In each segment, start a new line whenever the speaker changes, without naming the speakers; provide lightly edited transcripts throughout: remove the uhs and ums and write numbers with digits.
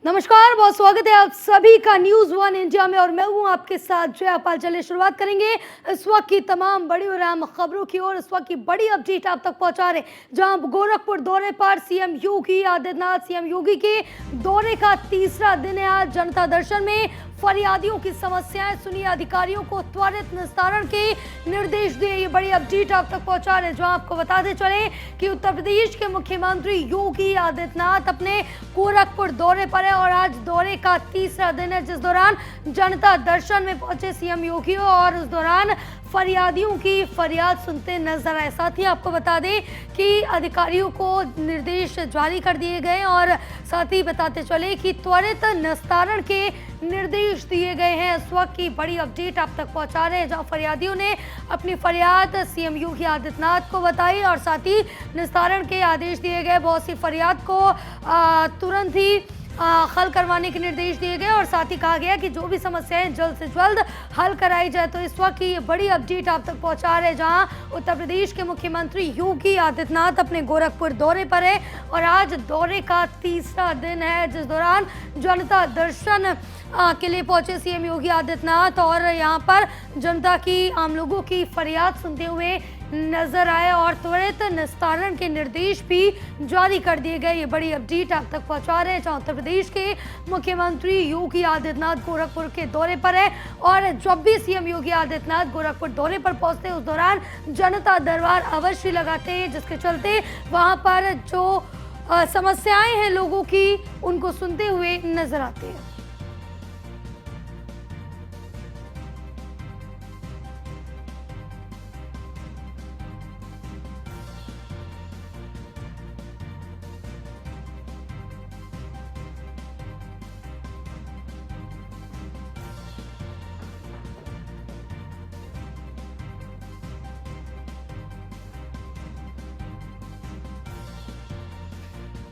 नमस्कार, बहुत स्वागत है आप सभी का न्यूज़ वन इंडिया में और मैं हूं आपके साथ जया पाल। चलिए शुरुआत करेंगे इस वक्त की तमाम बड़ी और अहम खबरों की और इस वक्त की बड़ी अपडेट आप तक पहुंचा रहे, जहां गोरखपुर दौरे पर सीएम योगी आदित्यनाथ। सीएम योगी के दौरे का तीसरा दिन है आज। जनता दर्शन में फरियादियों की समस्याएं सुनी, अधिकारियों को त्वरित निस्तारण के निर्देश दिए। ये बड़ी अपडेट आप तक पहुंचा रहे, जो आपको बताते चले कि उत्तर प्रदेश के मुख्यमंत्री योगी आदित्यनाथ अपने गोरखपुर दौरे पर है और आज दौरे का तीसरा दिन है, जिस दौरान जनता दर्शन में पहुंचे सीएम योगी और उस दौरान फरियादियों की फरियाद सुनते नजर आए। साथ ही आपको बता दें कि अधिकारियों को निर्देश जारी कर दिए गए और साथ ही बताते चले कि त्वरित निस्तारण के निर्देश दिए गए हैं। इस वक्त की बड़ी अपडेट आप तक पहुंचा रहे हैं, जहां फरियादियों ने अपनी फरियाद सीएम योगी आदित्यनाथ को बताई और साथ ही निस्तारण के आदेश दिए गए। बहुत सी फरियाद को तुरंत ही हल करवाने के निर्देश दिए गए और साथ ही कहा गया कि जो भी समस्याएं जल्द से जल्द हल कराई जाए। तो इस वक्त की बड़ी अपडेट आप तक पहुंचा रहे हैं, जहां उत्तर प्रदेश के मुख्यमंत्री योगी आदित्यनाथ अपने गोरखपुर दौरे पर है और आज दौरे का तीसरा दिन है, जिस दौरान जनता दर्शन के लिए पहुंचे सीएम योगी आदित्यनाथ और यहां पर जनता की, आम लोगों की फरियाद सुनते हुए नजर आए और त्वरित निस्तारण के निर्देश भी जारी कर दिए गए। ये बड़ी अपडेट आप तक पहुंचा रहे हैं, जहां उत्तर प्रदेश के मुख्यमंत्री योगी आदित्यनाथ गोरखपुर के दौरे पर है और जब भी सीएम योगी आदित्यनाथ गोरखपुर दौरे पर पहुंचते हैं उस दौरान जनता दरबार अवश्य लगाते हैं, जिसके चलते वहां पर जो समस्याएं हैं लोगों की उनको सुनते हुए नजर आते हैं।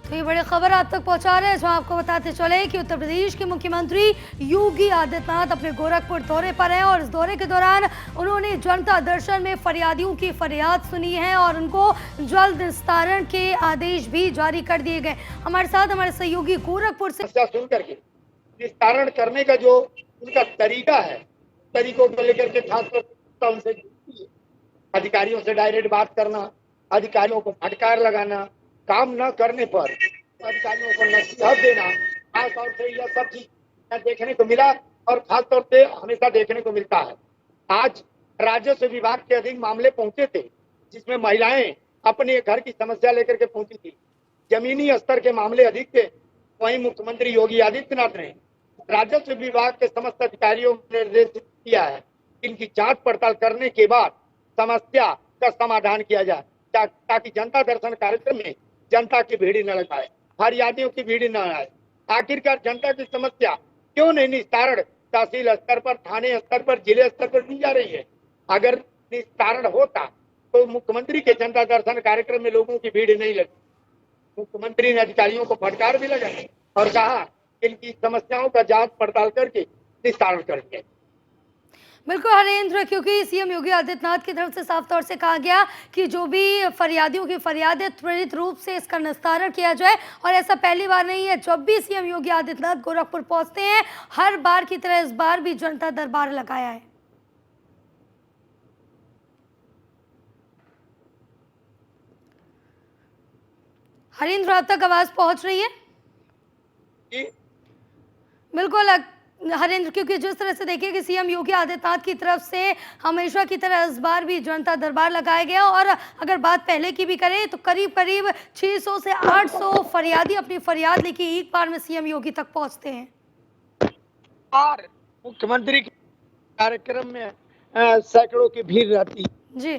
तो ये बड़ी खबर आप तक पहुंचा रहे हैं, जो आपको बताते चले कि उत्तर प्रदेश के मुख्यमंत्री योगी आदित्यनाथ अपने गोरखपुर दौरे पर हैं और इस दौरे के दौरान उन्होंने जनता दर्शन में फरियादियों की फरियाद सुनी है और उनको जल्द निस्तारण के आदेश भी जारी कर दिए गए। हमारे साथ हमारे सहयोगी गोरखपुर से
सुन करके निस्तारण करने का जो उनका तरीका है, तरीकों को लेकर के खासकर उनसे अधिकारियों से डायरेक्ट बात करना, अधिकारियों को फटकार लगाना, काम न करने पर अधिकारियों को नसीहत देना, खास तौर से यह सब चीज देखने को मिला और खास तौर से हमेशा देखने को मिलता है। आज राजस्व विभाग के अधिक मामले पहुंचे थे, जिसमें महिलाएं अपने घर की समस्या लेकर के पहुंची थी। जमीनी स्तर के मामले अधिक थे। वहीं मुख्यमंत्री योगी आदित्यनाथ ने राजस्व विभाग के समस्त अधिकारियों को निर्देश दिया है, इनकी जांच पड़ताल करने के बाद समस्या का समाधान किया जाए, ताकि जनता दर्शन कार्यक्रम में जनता की भीड़ न लगाए, फरियादियों की भीड़ न आए। आखिरकार जनता की समस्या क्यों नहीं निस्तारण तहसील स्तर पर, थाने स्तर पर, जिले स्तर पर दी जा रही है? अगर निस्तारण होता तो मुख्यमंत्री के जनता दर्शन कार्यक्रम में लोगों की भीड़ नहीं लगी। मुख्यमंत्री ने अधिकारियों को फटकार भी लगाई और कहा इनकी समस्याओं का जांच पड़ताल करके निस्तारण करेंगे।
बिल्कुल हरेंद्र, क्योंकि सीएम योगी आदित्यनाथ की तरफ से साफ तौर से कहा गया कि जो भी फरियादियों की फरियाद है त्वरित रूप से इसका निस्तारण किया जाए और ऐसा पहली बार नहीं है। जब भी सीएम योगी आदित्यनाथ गोरखपुर पहुंचते हैं हर बार की तरह इस बार भी जनता दरबार लगाया है। हरेंद्र, आप तक आवाज पहुंच रही है? बिल्कुल हरेंद्र, क्योंकि जिस तरह से देखिए कि सीएम योगी आदित्यनाथ की तरफ से हमेशा की तरह इस बार भी जनता दरबार लगाया गया और अगर बात पहले की भी करें तो करीब करीब 600 से 800 फरियादी अपनी फरियाद लेके एक बार में सीएम योगी तक पहुंचते हैं।
और मुख्यमंत्री के कार्यक्रम में सैकड़ों की भीड़ रहती
जी।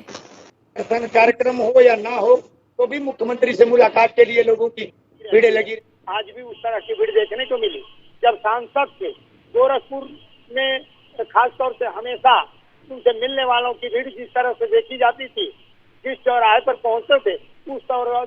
कार्यक्रम हो या ना हो तो भी मुख्यमंत्री से मुलाकात के लिए लोगों की भीड़ लगी। आज भी उस तरह की भीड़ देखने को मिली जब सांसद से गोरखपुर में खास तौर से हमेशा उनसे मिलने वालों की भीड़ जिस तरह से देखी जाती थी, जिस चौराहे पर पहुंचते थे उस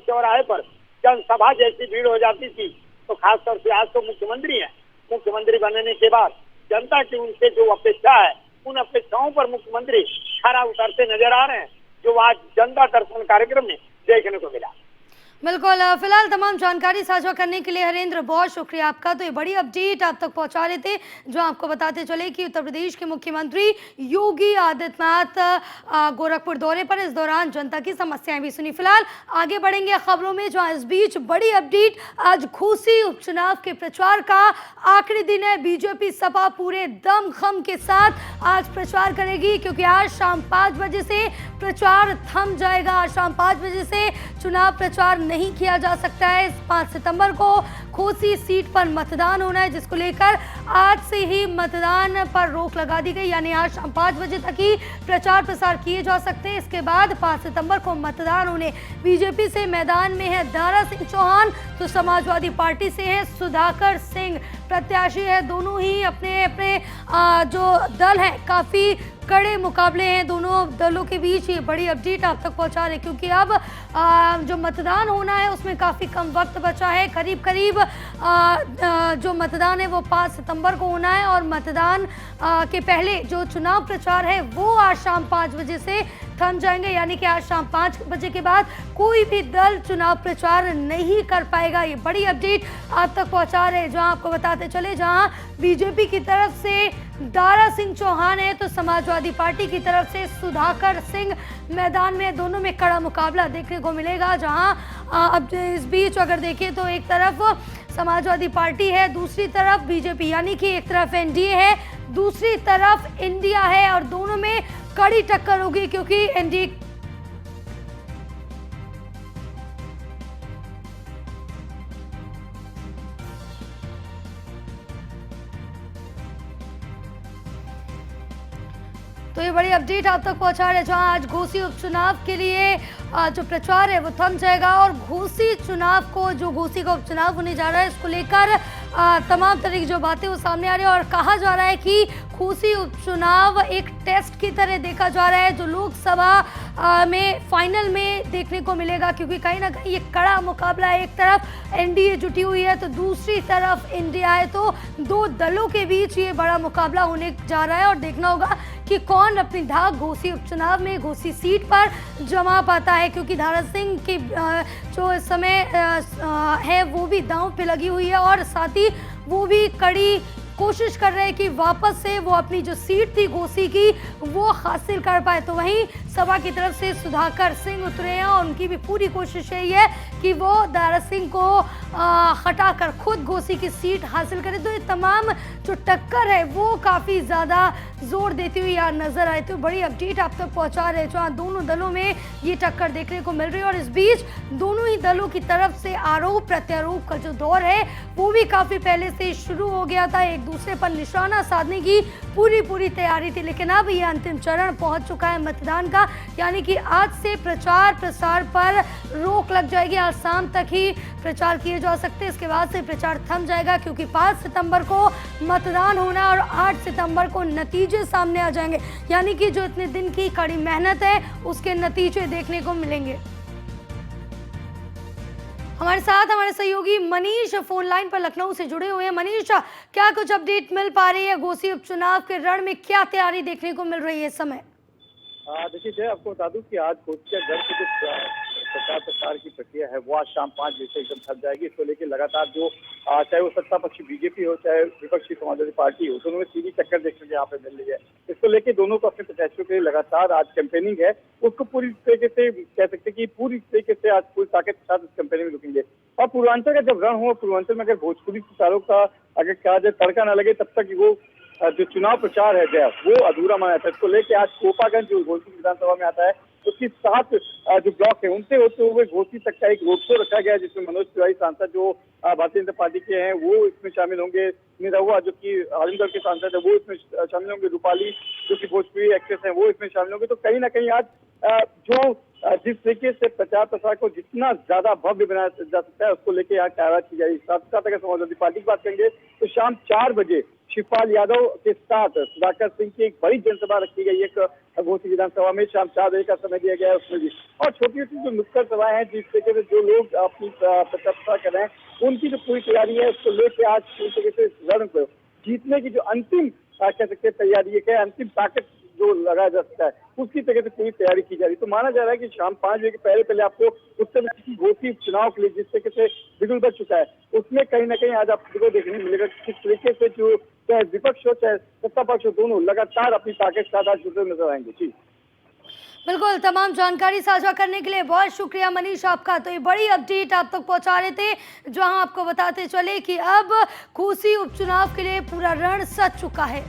चौराहे पर जनसभा जैसी भीड़ हो जाती थी। तो खास तौर से आज तो मुख्यमंत्री है, मुख्यमंत्री बनने के बाद जनता की उनसे जो अपेक्षा है उन अपेक्षाओं पर मुख्यमंत्री खरा उतरते नजर आ रहे हैं, जो आज जनता दर्शन कार्यक्रम में देखने को मिला।
बिल्कुल फिलहाल तमाम जानकारी साझा करने के लिए हरेंद्र बहुत शुक्रिया आपका। तो ये बड़ी अपडेट आप तक पहुंचा रहे थे, जो आपको बताते चले कि उत्तर प्रदेश के मुख्यमंत्री योगी आदित्यनाथ गोरखपुर दौरे पर, इस दौरान जनता की समस्याएं भी सुनी। फिलहाल आगे बढ़ेंगे खबरों में, जहां इस बीच बड़ी अपडेट, आज घोसी उपचुनाव के प्रचार का आखिरी दिन है। बीजेपी सपा पूरे दमखम के साथ आज प्रचार करेगी, क्योंकि आज शाम 5 बजे से प्रचार थम जाएगा। आज शाम 5 बजे से चुनाव प्रचार नहीं किया जा सकता है। 5 सितंबर को घोसी सीट पर मतदान होना है, जिसको लेकर आज से ही मतदान पर रोक लगा दी गई, यानी आज शाम 5 बजे तक ही प्रचार प्रसार किए जा सकते हैं। इसके बाद 5 सितंबर को मतदान होने। बीजेपी से मैदान में है दारा सिंह चौहान, तो समाजवादी पार्टी से है सुधाकर सिंह प्रत्याशी है। दोनों ही अपने अपने जो दल है, काफी कड़े मुकाबले हैं दोनों दलों के बीच। ये बड़ी अपडेट आप तक पहुंचा रहे, क्योंकि अब जो मतदान होना है उसमें काफ़ी कम वक्त बचा है। करीब करीब जो मतदान है वो 5 सितंबर को होना है, और मतदान के पहले जो चुनाव प्रचार है वो आज शाम 5 बजे से थम जाएंगे, यानी कि आज शाम 5 बजे के बाद कोई भी दल चुनाव प्रचार नहीं कर पाएगा। ये बड़ी अपडेट आप तक पहुंचा रहे हैं, जहां आपको बताते चले, जहां बीजेपी की तरफ से दारा सिंह चौहान है, तो समाजवादी पार्टी की तरफ से सुधाकर सिंह मैदान में। दोनों में कड़ा मुकाबला देखने को मिलेगा। जहां अब इस बीच अगर देखें तो एक तरफ समाजवादी पार्टी है, दूसरी तरफ बीजेपी, यानी कि एक तरफ एनडीए है, दूसरी तरफ इंडिया है, और दोनों में कड़ी टक्कर होगी, क्योंकि एनडीए तो ये बड़ी अपडेट आप तक पहुंचा रहे हैं, जहां आज घोसी उपचुनाव के लिए जो प्रचार है वो थम जाएगा, और घोसी चुनाव को, जो घोसी का उपचुनाव होने जा रहा है, इसको लेकर तमाम तरह की जो बातें वो सामने आ रही है। और कहा जा रहा है कि घोसी उपचुनाव एक टेस्ट की तरह देखा जा रहा है, जो लोकसभा में फाइनल में देखने को मिलेगा, क्योंकि कहीं ना कहीं ये कड़ा मुकाबला है। एक तरफ एनडीए जुटी हुई है, तो दूसरी तरफ इंडिया है, तो दो दलों के बीच ये बड़ा मुकाबला होने जा रहा है, और देखना होगा कि कौन अपनी धाक घोसी उपचुनाव में, घोसी सीट पर जमा पाता है, क्योंकि दारा सिंह की जो इस समय है वो भी दांव पे लगी हुई है, और साथ ही वो भी कड़ी कोशिश कर रहे हैं कि वापस से वो अपनी जो सीट थी घोसी की वो हासिल कर पाए। तो वहीं सभा की तरफ से सुधाकर सिंह उतरे हैं, और उनकी भी पूरी कोशिश यही है कि वो दारा सिंह को हटाकर खुद घोसी की सीट हासिल करें। तो ये तमाम जो टक्कर है वो काफ़ी ज़्यादा जोर देती हुई यार नजर आए। तो बड़ी अपडेट आप तक पहुंचा रहे हैं, जहाँ दोनों दलों में ये टक्कर देखने को मिल रही है, और इस बीच दोनों ही दलों की तरफ से आरोप प्रत्यारोप का जो दौर है वो भी काफ़ी पहले से शुरू हो गया था। एक दूसरे पर निशाना साधने की पूरी तैयारी थी, लेकिन अब ये अंतिम चरण पहुंच चुका है मतदान का, यानी कि आज से प्रचार प्रसार पर रोक लग जाएगी। आज शाम तक ही प्रचार किए जा सकते हैं, इसके बाद से प्रचार थम जाएगा, क्योंकि 5 सितंबर को मतदान होना और 8 सितंबर को नतीजे सामने आ जाएंगे, यानी कि जो इतने दिन की कड़ी मेहनत है उसके नतीजे देखने को मिलेंगे। हमारे साथ हमारे सहयोगी मनीष फोन लाइन पर लखनऊ से जुड़े हुए हैं। मनीष, क्या कुछ अपडेट मिल पा रही है? घोसी उपचुनाव के रण में क्या तैयारी देखने को मिल रही है इस समय?
देखिए जय, आपको बता दूं कि आज घोसी घर की जो प्रचार प्रसार की प्रक्रिया है वो आज शाम 5 बजे से एकदम थक जाएगी। इसको लेकर लगातार जो चाहे वो सत्ता पक्षी बीजेपी हो, चाहे विपक्षी समाजवादी पार्टी हो, दोनों में सीधी टक्कर देखने को यहाँ पे मिल रही है। इसको लेकर दोनों को अपने प्रत्याशियों के लिए लगातार आज कैंपेनिंग है, उसको पूरी तरीके से कह सकते हैं कि पूरी तरीके से आज पूरी ताकत के साथ इस कैंपेनिंग में रुकेंगे। और पूर्वांचल का जब रण हो, पूर्वांचल में अगर भोजपुरी सितारों का अगर कहा जाए तड़का न लगे, तब तक वो जो चुनाव प्रचार है जय वो अधूरा माना जाता है। इसको लेकर आज कोपागंज जो घोसी विधानसभा में आता है, उसकी 7 जो ब्लॉक है उनसे होते हुए घोसी तक का एक रोड शो रखा गया है, जिसमें मनोज तिवारी सांसद जो भारतीय जनता पार्टी के हैं वो इसमें शामिल होंगे, निरहुआ जो कि आजमगढ़ के सांसद है वो इसमें शामिल होंगे, रूपाली जो कि भोजपुरी एक्ट्रेस है वो इसमें शामिल होंगे। तो कहीं ना कहीं आज जो जिस तरीके से प्रचार प्रसार को जितना ज्यादा भव्य बनाया जा सकता है उसको लेकर यहाँ कार्रवाई की जाएगी। साथ साथ अगर समाजवादी पार्टी की बात करेंगे तो शाम 4 बजे शिवपाल यादव के साथ सुधाकर सिंह की एक बड़ी जनसभा रखी गई है घोसी विधानसभा में। शाम 4 बजे का समय दिया गया है उसमें भी, और छोटी छोटी जो नुक्कड़ सभाएं हैं जिस तरीके से जो लोग अपनी प्रचार प्रसार कर रहे हैं उनकी जो पूरी तैयारी है उसको लेकर आज पूरी तरीके से रण को जीतने की जो अंतिम कह सकते हैं तैयारी है, अंतिम ताकत जो जो लगाया जा सकता है उसकी तरह से पूरी तैयारी की जा रही है। तो माना जा रहा है कि शाम 5 बजे के पहले आपको उत्तर प्रदेश की घोषी चुनाव के लिए जिस तरीके से बिगुल बच चुका है, उसमें कहीं ना कहीं आज आपको देखने मिलेगा किस तरीके से जो चाहे विपक्ष हो चाहे सत्ता पक्ष हो, दोनों लगातार अपनी ताकत के साथ आज जुटे नजर आएंगे। जी
बिल्कुल, तमाम जानकारी साझा करने के लिए बहुत शुक्रिया मनीष आपका। तो ये बड़ी अपडेट आप तक पहुंचा रहे थे, जहां आपको बताते चले कि अब घोसी उपचुनाव के लिए पूरा रण सज चुका है।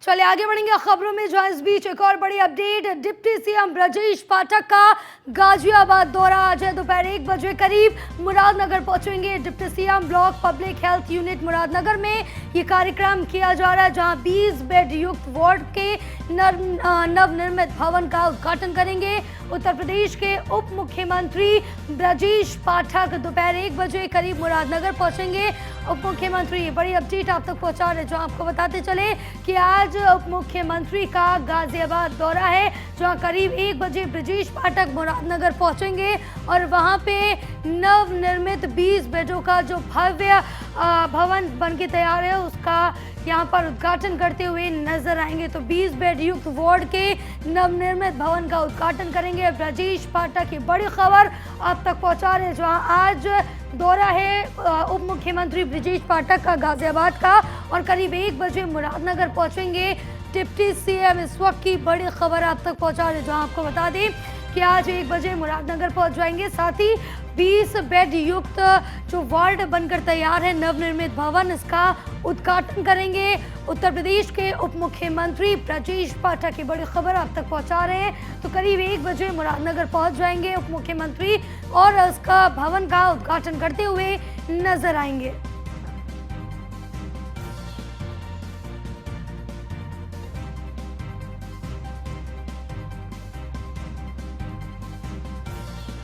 चलिए आगे बढ़ेंगे खबरों में, जहां इस बीच एक और बड़ी update. Deputy CM Brajesh Pathak का गाजियाबाद दौरा। आज दोपहर 1 बजे करीब मुरादनगर पहुंचेंगे deputy CM. Block public health unit Muradnagar में ये कार्यक्रम किया जा रहा है, जहां 20 बेड युक्त वार्ड के नवनिर्मित भवन का उद्घाटन करेंगे। उत्तर प्रदेश के उप मुख्यमंत्री ब्रजेश पाठक दोपहर 1 बजे करीब मुरादनगर पहुंचेंगे। उप मुख्यमंत्री, ये बड़ी अपडेट आप तक पहुंचा रहे, जो आपको बताते चले कि आज उप मुख्यमंत्री का गाजियाबाद दौरा है, जहां करीब 1 बजे ब्रजेश पाठक मुरादनगर पहुंचेंगे और वहां पे नवनिर्मित 20 बेडों का जो भव्य भवन बन के तैयार है उसका यहाँ पर उद्घाटन करते हुए नजर आएंगे। तो 20 बेड युक्त वार्ड के नवनिर्मित भवन का उद्घाटन करेंगे ब्रजेश पाठक। ये बड़ी खबर आप तक पहुंचा रहे हैं, जहां आज दौरा है उप मुख्यमंत्री ब्रजेश पाठक का गाजियाबाद का और करीब 1 बजे मुरादनगर पहुंचेंगे डिप्टी सीएम। इस वक्त की बड़ी खबर आप तक पहुंचा रहे हैं, जहां आपको बता दें कि आज 1 बजे मुरादनगर पहुंच जाएंगे। साथ ही 20 बेड युक्त जो वार्ड बनकर तैयार है नवनिर्मित भवन, इसका उद्घाटन करेंगे उत्तर प्रदेश के उप मुख्यमंत्री ब्रजेश पाठक। की बड़ी खबर आप तक पहुंचा रहे हैं। तो करीब 1 बजे मुरादनगर पहुंच जाएंगे उप मुख्यमंत्री और उसका भवन का उद्घाटन करते हुए नजर आएंगे।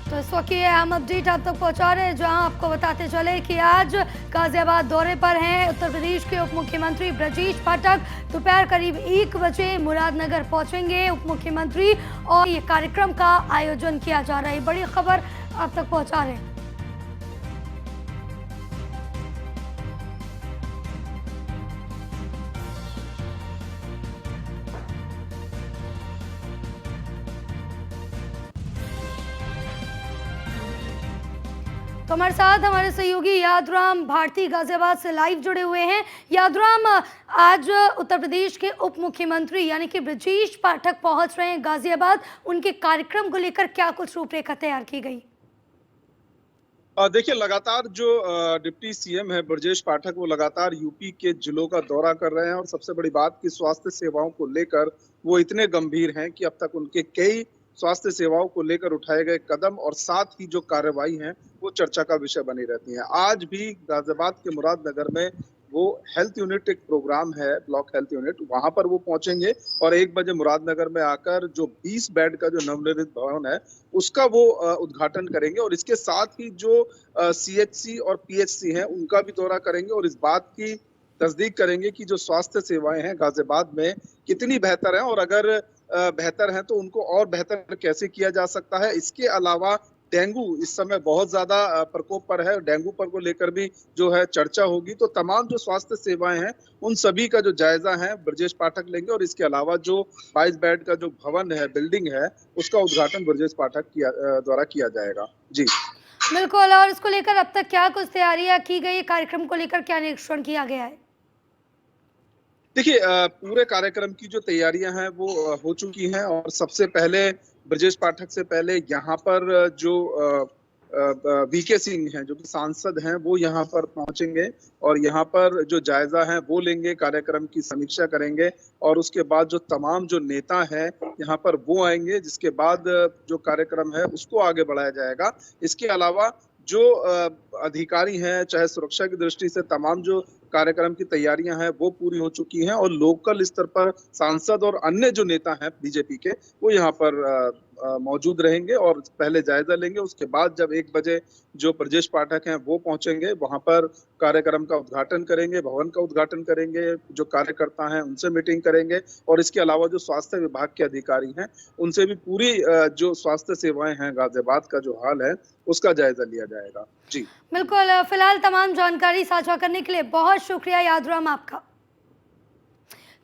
तो इस वक्त ये अहम अपडेट आप तक पहुंचा रहे हैं, जहां आपको बताते चले कि आज गाजियाबाद दौरे पर हैं उत्तर प्रदेश के उप मुख्यमंत्री ब्रजेश पाठक। दोपहर करीब 1 बजे मुरादनगर पहुंचेंगे उप मुख्यमंत्री और ये कार्यक्रम का आयोजन किया जा रहा है। बड़ी खबर आप तक पहुंचा रहे हैं। तो हमारे साथ हमारे सहयोगी यादराम भारती गाजियाबाद से लाइव जुड़े हुए हैं। यादराम, आज उत्तर प्रदेश के उप मुख्यमंत्री यानी कि ब्रजेश पाठक पहुंच रहे हैं गाजियाबाद, उनके कार्यक्रम को लेकर क्या कुछ रूपरेखा तैयार की गई?
देखिए, लगातार जो डिप्टी सीएम है ब्रजेश पाठक, वो लगातार यूपी के जिलों का दौरा कर रहे हैं और सबसे बड़ी बात कि स्वास्थ्य सेवाओं को लेकर वो इतने गंभीर हैं कि अब तक उनके कई स्वास्थ्य सेवाओं को लेकर उठाए गए कदम और साथ ही जो कार्रवाई है वो चर्चा का विषय बनी रहती है। आज भी गाजियाबाद के मुरादनगर में वो हेल्थ यूनिट, एक प्रोग्राम है ब्लॉक हेल्थ यूनिट, वहां पर वो पहुंचेंगे और 1 बजे मुरादनगर में आकर जो 20 बेड का जो नवनिर्मित भवन है उसका वो उद्घाटन करेंगे और इसके साथ ही जो सीएचसी और पीएचसी हैं उनका भी दौरा करेंगे और इस बात की तस्दीक करेंगे कि जो स्वास्थ्य सेवाएं हैं गाजियाबाद में कितनी बेहतर हैं और अगर बेहतर है तो उनको और बेहतर कैसे किया जा सकता है। इसके अलावा डेंगू इस समय बहुत ज्यादा प्रकोप पर है, डेंगू पर को लेकर भी जो है चर्चा होगी। तो तमाम जो स्वास्थ्य सेवाएं हैं उन सभी का जो जायजा है ब्रजेश पाठक लेंगे और इसके अलावा जो 22 बेड का जो भवन है, बिल्डिंग है, उसका उद्घाटन ब्रजेश पाठक द्वारा किया जाएगा। जी
बिल्कुल, और इसको लेकर अब तक क्या कुछ तैयारियां की गई, कार्यक्रम को लेकर क्या निरीक्षण किया गया है?
देखिए, पूरे कार्यक्रम की जो तैयारियां हैं वो हो चुकी हैं और सबसे पहले ब्रजेश पाठक से पहले यहाँ पर जो वीके सिंह हैं जो कि सांसद हैं वो यहाँ पर पहुंचेंगे और यहाँ पर जो जायजा है वो लेंगे, कार्यक्रम की समीक्षा करेंगे और उसके बाद जो तमाम जो नेता हैं यहाँ पर वो आएंगे, जिसके बाद जो कार्यक्रम है उसको आगे बढ़ाया जाएगा। इसके अलावा जो अधिकारी हैं, चाहे सुरक्षा की दृष्टि से तमाम जो कार्यक्रम की तैयारियां हैं वो पूरी हो चुकी हैं और लोकल स्तर पर सांसद और अन्य जो नेता हैं बीजेपी के वो यहाँ पर मौजूद रहेंगे और पहले जायजा लेंगे। उसके बाद जब 1 बजे जो ब्रजेश पाठक हैं वो पहुंचेंगे, वहां पर कार्यक्रम का उद्घाटन करेंगे, भवन का उद्घाटन करेंगे, जो कार्यकर्ता हैं उनसे मीटिंग करेंगे और इसके अलावा जो स्वास्थ्य विभाग के अधिकारी हैं उनसे भी पूरी जो स्वास्थ्य सेवाएं हैं गाजियाबाद का जो हाल है उसका जायजा लिया जाएगा। जी
बिल्कुल, फिलहाल तमाम जानकारी साझा करने के लिए बहुत शुक्रिया यादराम आपका।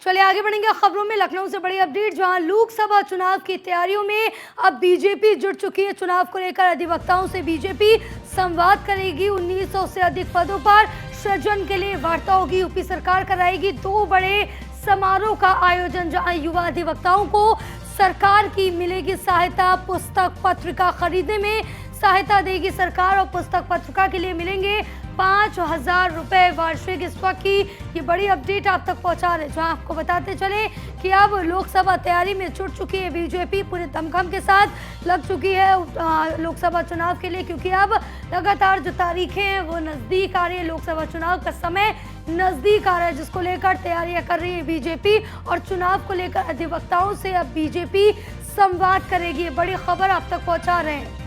चलिए आगे बढ़ेंगे खबरों में। लखनऊ से बड़ी अपडेट, जहां लोकसभा चुनाव की तैयारियों में अब बीजेपी जुट चुकी है। चुनाव को लेकर अधिवक्ताओं से बीजेपी संवाद करेगी। 1900 से अधिक पदों पर सृजन के लिए वार्ता होगी। यूपी सरकार कराएगी 2 बड़े समारोह का आयोजन, जहां युवा अधिवक्ताओं को सरकार की मिलेगी सहायता। पुस्तक पत्रिका खरीदने में सहायता देगी सरकार और पुस्तक पत्रिका के लिए मिलेंगे 5,000 रुपए वार्षिक। इस वक्त की ये बड़ी अपडेट आप तक पहुंचा रहे, जहां आपको बताते चले कि अब लोकसभा तैयारी में जुट चुकी है बीजेपी, पूरे दमखम के साथ लग चुकी है लोकसभा चुनाव के लिए, क्योंकि अब लगातार जो तारीखें हैं वो नज़दीक आ रही है। लोकसभा चुनाव का समय नज़दीक आ रहा है, जिसको लेकर तैयारियां कर रही है बीजेपी और चुनाव को लेकर अधिवक्ताओं से अब बीजेपी संवाद करेगी। ये बड़ी खबर आप तक पहुंचा रहे हैं।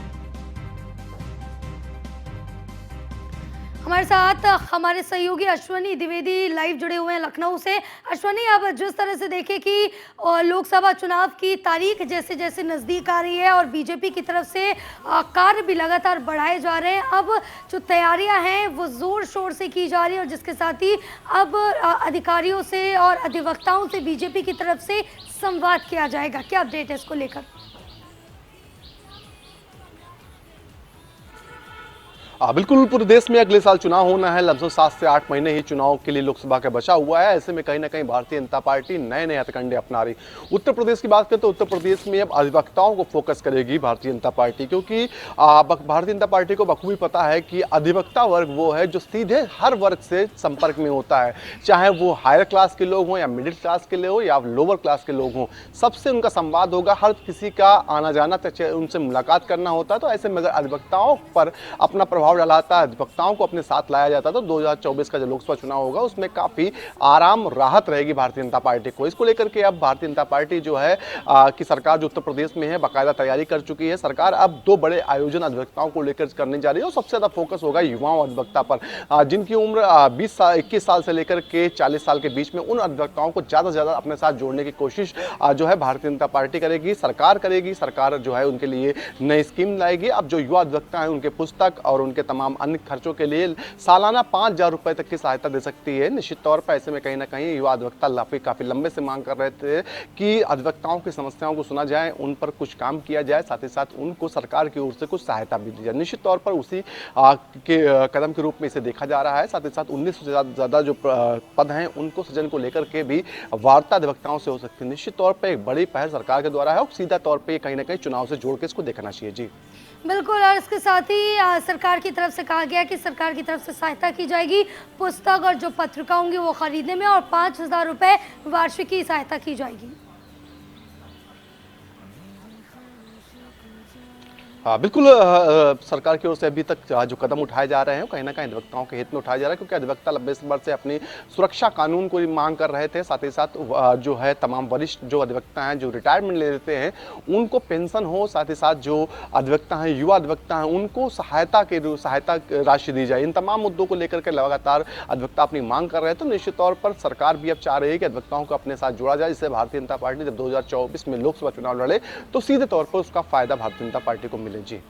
हमारे साथ हमारे सहयोगी अश्वनी द्विवेदी लाइव जुड़े हुए हैं लखनऊ से। अश्वनी, अब जिस तरह से देखें कि लोकसभा चुनाव की तारीख जैसे जैसे नज़दीक आ रही है और बीजेपी की तरफ से कार्य भी लगातार बढ़ाए जा रहे हैं, अब जो तैयारियां हैं वो ज़ोर शोर से की जा रही है और जिसके साथ ही अब अधिकारियों से और अधिवक्ताओं से बीजेपी की तरफ से संवाद किया जाएगा। क्या अपडेट है इसको लेकर?
बिल्कुल, पूरे देश में अगले साल चुनाव होना है। लगभग 7 से 8 महीने ही चुनाव के लिए लोकसभा का बचा हुआ है। ऐसे में कहीं ना कहीं भारतीय जनता पार्टी नए नए हथकंडे अपना रही। उत्तर प्रदेश की बात करें तो उत्तर प्रदेश में अब अधिवक्ताओं को फोकस करेगी भारतीय जनता पार्टी, क्योंकि भारतीय जनता पार्टी को बखूबी पता है कि अधिवक्ता वर्ग वो है जो सीधे हर वर्ग से संपर्क में होता है, चाहे वो हायर क्लास के लोग हों या मिडिल क्लास के लोग या लोअर क्लास के लोग हों, सबसे उनका संवाद होगा। हर किसी का आना जाना, उनसे मुलाकात करना होता है। तो ऐसे में अगर अधिवक्ताओं पर अपना प्रभाव डालाता, अधिवक्ताओं को अपने साथ लाया जाता, तो 2024 का जो लोकसभा चुनाव होगा उसमें काफी आराम राहत रहेगी भारतीय जनता पार्टी को। इसको लेकर के अब भारतीय जनता पार्टी जो है कि सरकार जो उत्तर प्रदेश में है बाकायदा तैयारी कर चुकी है। सरकार अब 2 बड़े आयोजन अधिवक्ताओं को लेकर करने जा रही है और सबसे ज्यादा फोकस होगा युवाओं अधिवक्ता पर, जिनकी उम्र 21 साल से लेकर के 40 साल के बीच में। उन अधिवक्ताओं को ज्यादा से ज्यादा अपने साथ जोड़ने की कोशिश जो है भारतीय जनता पार्टी करेगी, सरकार करेगी। सरकार जो है उनके लिए नई स्कीम लाएगी। अब जो युवा अधिवक्ता है उनके पुस्तक और उनके तमाम अन्य खर्चों के लिए सालाना 5,000 रुपए तक की सहायता दे सकती है निश्चित तौर पर। ऐसे में कहीं ना कहीं युवा अधिवक्ता काफी लंबे से मांग कर रहे थे कि अधिवक्ताओं की समस्याओं को सुना जाए, उन पर कुछ काम किया जाए, साथ ही साथ उनको सरकार की ओर से कुछ सहायता भी दी जाए। निश्चित तौर पर उसी के कदम के रूप में इसे देखा जा रहा है। साथ ही साथ 1900 से ज्यादा जो पद हैं उनको सृजन को लेकर के भी वार्ता अधिवक्ताओं से हो सकती है। निश्चित तौर पर एक बड़ी पहल सरकार के द्वारा है और सीधा तौर पर कहीं ना कहीं चुनाव से जोड़ के इसको देखना चाहिए। जी
बिल्कुल, और इसके साथ ही सरकार की तरफ से कहा गया कि सरकार की तरफ से सहायता की जाएगी, पुस्तक और जो पत्रिका होंगी वो खरीदने में और 5,000 रुपए वार्षिक की सहायता की जाएगी।
बिल्कुल, सरकार की ओर से अभी तक जो कदम उठाए जा रहे हैं कहीं ना कहीं अधिवक्ताओं के हित में उठाया जा रहा है, क्योंकि अधिवक्ता लंबे समय से अपनी सुरक्षा कानून को मांग कर रहे थे। साथ ही साथ जो है तमाम वरिष्ठ जो अधिवक्ता हैं जो रिटायरमेंट ले लेते हैं उनको पेंशन हो, साथ ही साथ जो अधिवक्ता हैं युवा अधिवक्ता हैं उनको सहायता राशि दी जाए। इन तमाम मुद्दों को लेकर के लगातार अधिवक्ता अपनी मांग कर रहे हैं। तो निश्चित तौर पर सरकार भी अब चाह रही है कि अधिवक्ताओं को अपने साथ जोड़ा जाए, जिससे भारतीय जनता पार्टी जब 2024 में लोकसभा चुनाव लड़े तो सीधे तौर पर उसका फायदा भारतीय जनता पार्टी को मिले। जी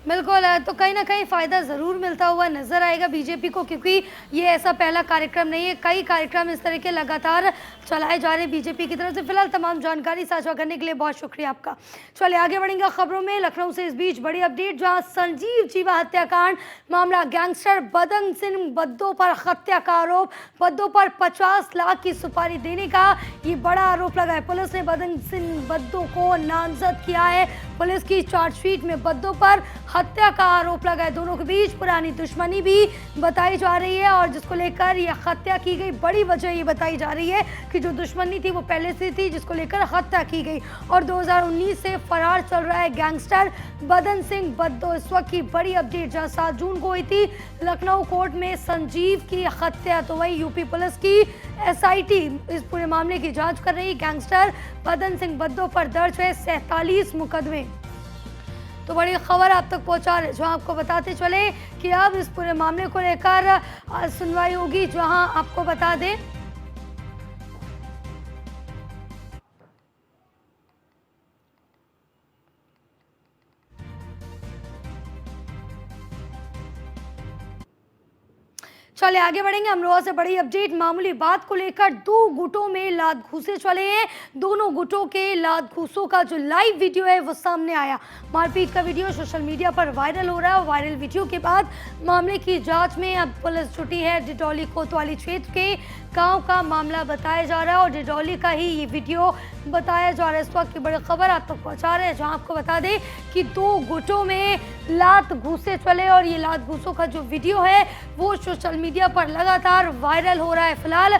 बिल्कुल, तो कहीं ना कहीं फ़ायदा ज़रूर मिलता हुआ नज़र आएगा बीजेपी को, क्योंकि ये ऐसा पहला कार्यक्रम नहीं है, कई कार्यक्रम इस तरह के लगातार चलाए जा रहे हैं बीजेपी की तरफ से। फिलहाल तमाम जानकारी साझा करने के लिए बहुत शुक्रिया आपका। चलिए आगे बढ़ेंगे खबरों में। लखनऊ से इस बीच बड़ी अपडेट, जहां संजीव जीवा हत्याकांड मामला, गैंगस्टर बदन सिंह बद्दो पर हत्या का आरोप, बद्दो पर 50 लाख की सुपारी देने का ये बड़ा आरोप लगा है। पुलिस ने बदन सिंह बद्दो को नामजद किया है पुलिस की चार्जशीट में बद्दों पर हत्या का आरोप लगा है। दोनों के बीच पुरानी दुश्मनी भी बताई जा रही है और जिसको लेकर यह हत्या की गई, बड़ी वजह ये बताई जा रही है कि जो दुश्मनी थी वो पहले से थी, जिसको लेकर हत्या की गई। और 2019 से फरार चल रहा है गैंगस्टर बदन सिंह बद्दो। इस वक्त की बड़ी अपडेट, जहां 7 जून को हुई थी लखनऊ कोर्ट में संजीव की हत्या, तो वहीं यूपी पुलिस की एसआईटी इस पूरे मामले की जांच कर रही। गैंगस्टर बदन सिंह बद्दो पर दर्ज है 47 मुकदमे। तो बड़ी खबर आप तक पहुंचा रहे, जो आपको बताते चले कि अब इस पूरे मामले को लेकर सुनवाई होगी। जहां आपको बता दें चले आगे बढ़ेंगे। अमरोहा से बड़ी अपडेट, मामूली बात को लेकर 2 गुटों में लात घूसे चले हैं। दोनों गुटों के लात घूसों का जो लाइव वीडियो है वो सामने आया। मारपीट का वीडियो सोशल मीडिया पर वायरल हो रहा है। वायरल वीडियो के बाद मामले की जांच में अब पुलिस जुटी है। डिडौली कोतवाली क्षेत्र के गांव का मामला बताया जा रहा है और डिडौली का ही ये वीडियो बताया जा रहा है। इस वक्त की बड़ी खबर आप तक पहुंचा रहे हैं, जहां आपको बता दें कि 2 गुटों में लात घूसे चले और ये लात घूसों का जो वीडियो है वो सोशल मीडिया पर लगातार वायरल हो रहा है। फिलहाल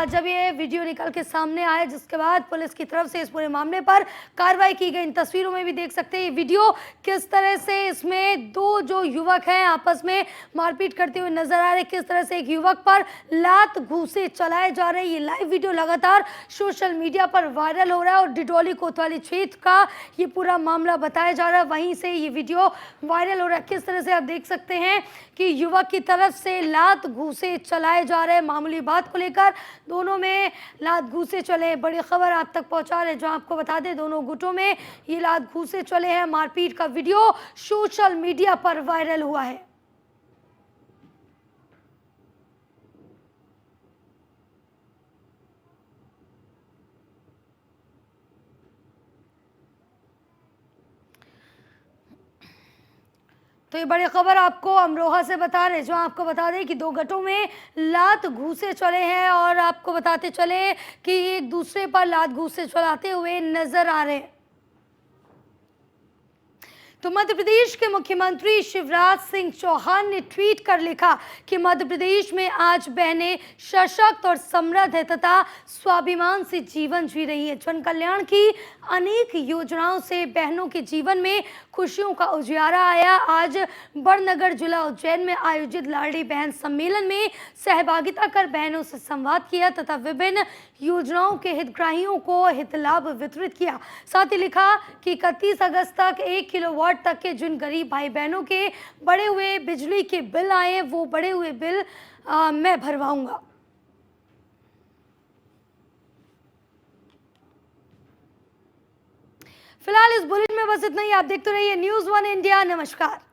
जब ये वीडियो निकल के सामने आया, जिसके बाद पुलिस की तरफ से इस पूरे मामले पर कार्रवाई की गई। इन तस्वीरों में भी देख सकते हैं ये वीडियो किस तरह से इसमें 2 जो युवक हैं आपस में मारपीट करते हुए नजर आ रहे हैं। किस तरह से एक युवक पर लात घूसे चलाए जा रहे हैं। ये लाइव वीडियो लगातार सोशल मीडिया पर वायरल हो रहा है और डिडौली कोतवाली क्षेत्र का ये पूरा मामला बताया जा रहा है। वहीं से ये वीडियो वायरल हो रहा है। किस तरह से आप देख सकते हैं कि युवक की तरफ से लात घूसे चलाए जा रहे हैं। मामूली बात को लेकर दोनों में लात घूसे चले। बड़ी खबर आप तक पहुंचा रहे हैं, जो आपको बता दें दोनों गुटों में ये लात घूसे चले हैं। मारपीट का वीडियो सोशल मीडिया पर वायरल हुआ है। तो ये बड़ी खबर आपको अमरोहा से बता रहे हैं, जो आपको बता दें कि 2 गटों में लात घूसे चले हैं और आपको बताते चले कि एक दूसरे पर लात घूसे चलाते हुए नजर आ रहे हैं। तो मध्य प्रदेश के मुख्यमंत्री शिवराज सिंह चौहान ने ट्वीट कर लिखा कि मध्य प्रदेश में आज बहनें सशक्त और समृद्ध है तथा स्वाभिमान से जीवन जी रही है। जन कल्याण की अनेक योजनाओं से बहनों के जीवन में खुशियों का उजियारा आया। आज बड़नगर जिला उज्जैन में आयोजित लाडली बहन सम्मेलन में सहभागिता कर बहनों से संवाद किया तथा विभिन्न योजनाओं के हितग्राहियों को हित लाभ वितरित किया। साथ ही लिखा कि 31 अगस्त तक 1 किलोवाट तक के जिन गरीब भाई बहनों के बढ़े हुए बिजली के बिल आए वो बढ़े हुए बिल मैं भरवाऊंगा। फिलहाल इस बुलेटिन में बस इतना ही। आप देखते रहिए न्यूज़ 1 इंडिया। नमस्कार।